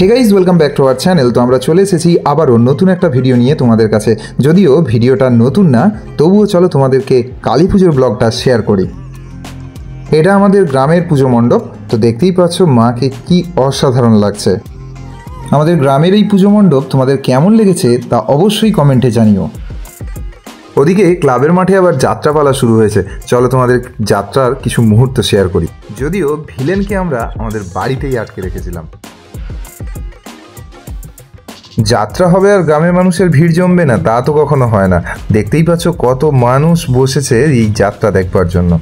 Hey guys welcome back to our channel. তো আমরা চলে এসেছি আবারও নতুন একটা ভিডিও নিয়ে তোমাদের কাছে। যদিও ভিডিওটা নতুন না, তবুও চলো তোমাদেরকে কালী পুজোর ব্লগটা শেয়ার করি। এটা আমাদের গ্রামের পুজো মণ্ডপ। তো দেখতেই পাচ্ছ মাকে কি অসাধারণ লাগছে। আমাদের গ্রামের এই পুজো মণ্ডপ তোমাদের কেমন লেগেছে তা অবশ্যই কমেন্টে জানিও। ওদিকে ক্লাবের মাঠে আবার যাত্রাপালা শুরু হয়েছে। চলো তোমাদের যাত্রার কিছু মুহূর্ত শেয়ার করি। যদিও ভিলেনকে আমরা আমাদের বাড়িতেই আটকে রেখেছিলাম। যাত্রা হবে আর গ্রামের মানুষের ভিড় জমবে না তা তো কখনো হয় না। দেখতেই পাচ্ছ কত মানুষ বসেছে এই যাত্রা দেখবার জন্য।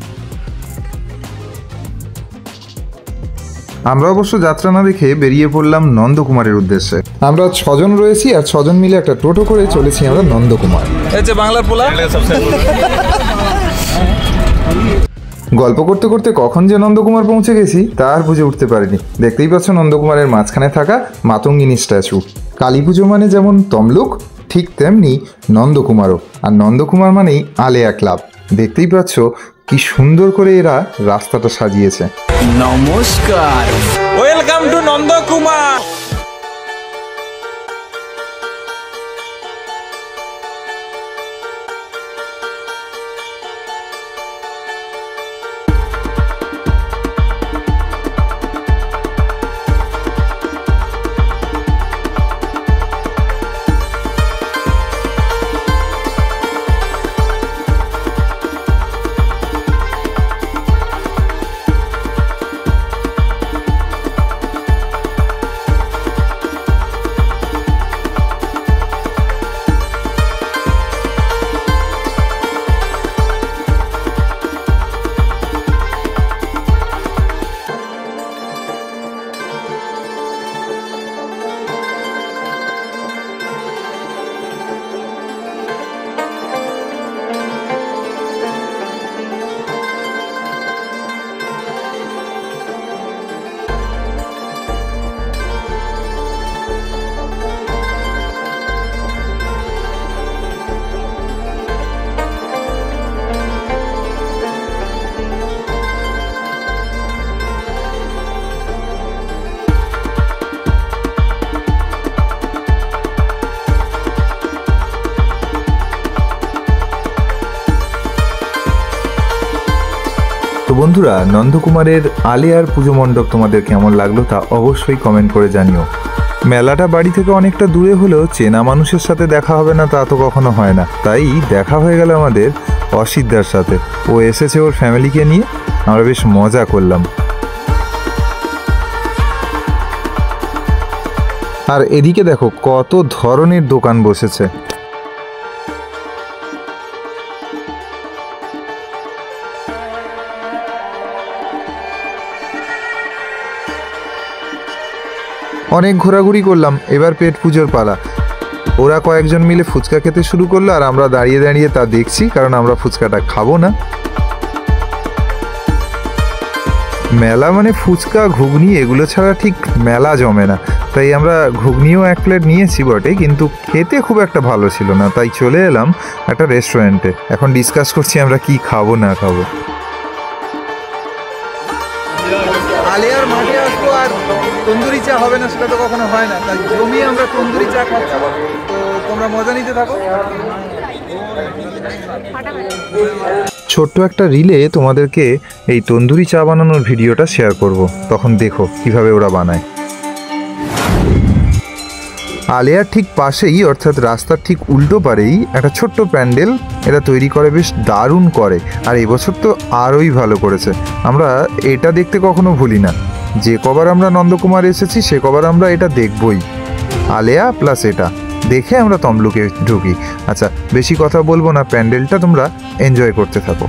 আমরা অবশ্য যাত্রা না দেখে বেরিয়ে পড়লাম নন্দকুমারের উদ্দেশ্যে। আমরা 6 জন রয়েছি আর 6 জন মিলে একটা টোটো করে চলেছি আমরা নন্দকুমার। বাংলার পোলা। গল্প করতে করতে কখন যে নন্দকুমার পৌঁছে গেছি তা আর বুঝে উঠতে পারিনি। দেখতেই পাচ্ছ নন্দকুমারের মাঝখানে থাকা মাতঙ্গিনী স্ট্যাচু। কালী পুজো মানে যেমন তমলুক, ঠিক তেমনি নন্দকুমারও। আর নন্দকুমার মানেই আলেয়া ক্লাব। দেখতেই পাচ্ছ কি সুন্দর করে এরা রাস্তাটা সাজিয়েছে। নমস্কার, ওয়েলকাম টু নন্দকুমার। তো বন্ধুরা, নন্দকুমারের আলেয়ার পুজো মণ্ডপ তোমাদের কেমন লাগলো তা অবশ্যই কমেন্ট করে জানিও। মেলাটা বাড়ি থেকে অনেকটা দূরে হলেও চেনা মানুষের সাথে দেখা হবে না তা তো কখনো হয় না। তাই দেখা হয়ে গেল আমাদের অসিতদার সাথে। ও এসেছে ওর ফ্যামিলিকে নিয়ে, আমরা বেশ মজা করলাম। আর এদিকে দেখো কত ধরনের দোকান বসেছে। অনেক ঘোরাঘুরি করলাম, এবার পেট পুজোর পালা। ওরা কয়েকজন মিলে ফুচকা খেতে শুরু করলো আর আমরা দাঁড়িয়ে দাঁড়িয়ে তা দেখছি, কারণ আমরা ফুচকাটা খাবো না। মেলা মানে ফুচকা ঘুগনি এগুলো ছাড়া ঠিক মেলা জমে না। তাই আমরা ঘুগনিও 1 প্লেট নিয়েছি বটে, কিন্তু খেতে খুব একটা ভালো ছিল না। তাই চলে এলাম একটা রেস্টুরেন্টে। এখন ডিসকাস করছি আমরা কি খাবো না খাবো। আলেয়ার মাঠে আসবো আর তন্দুরি চা হবে না সেটা তো কখনো হয় না। তাই জমিয়ে আমরা তন্দুরি চা খাচ্ছি। তো তোমরা মজা নিতে থাকো। ছোট্ট একটা রিলে তোমাদেরকে এই তন্দুরি চা বানানোর ভিডিওটা শেয়ার করব, তখন দেখো কিভাবে ওরা বানায়। আলেয়ার ঠিক পাশেই, অর্থাৎ রাস্তার ঠিক উল্টো পারেই একটা ছোট্ট প্যান্ডেল এরা তৈরি করে, বেশ দারুণ করে। আর এবছর তো আরোই ভালো করেছে। আমরা এটা দেখতে কখনো ভুলি না। যে কবার আমরা নন্দকুমার এসেছি সে কবার আমরা এটা দেখবই। আলেয়া প্লাস এটা দেখে আমরা তমলুকে ঢুকি। আচ্ছা, বেশি কথা বলবো না, প্যান্ডেলটা তোমরা এনজয় করতে থাকো।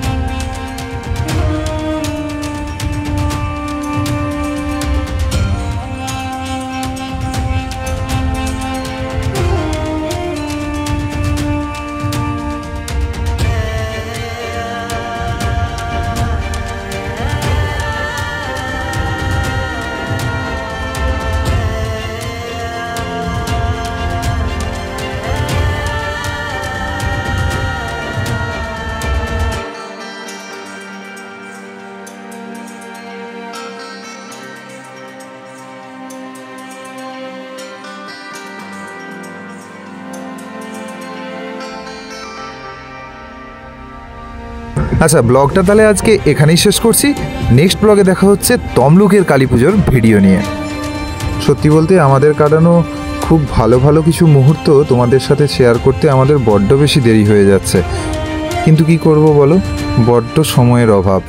আচ্ছা, ব্লগটা তাহলে আজকে এখানেই শেষ করছি। নেক্সট ব্লগে দেখা হচ্ছে তমলুকের কালী পুজোর ভিডিও নিয়ে। সত্যি বলতে আমাদের কাটানো খুব ভালো ভালো কিছু মুহূর্ত তোমাদের সাথে শেয়ার করতে আমাদের বড্ড বেশি দেরি হয়ে যাচ্ছে, কিন্তু কি করব বলো, বড্ড সময়ের অভাব।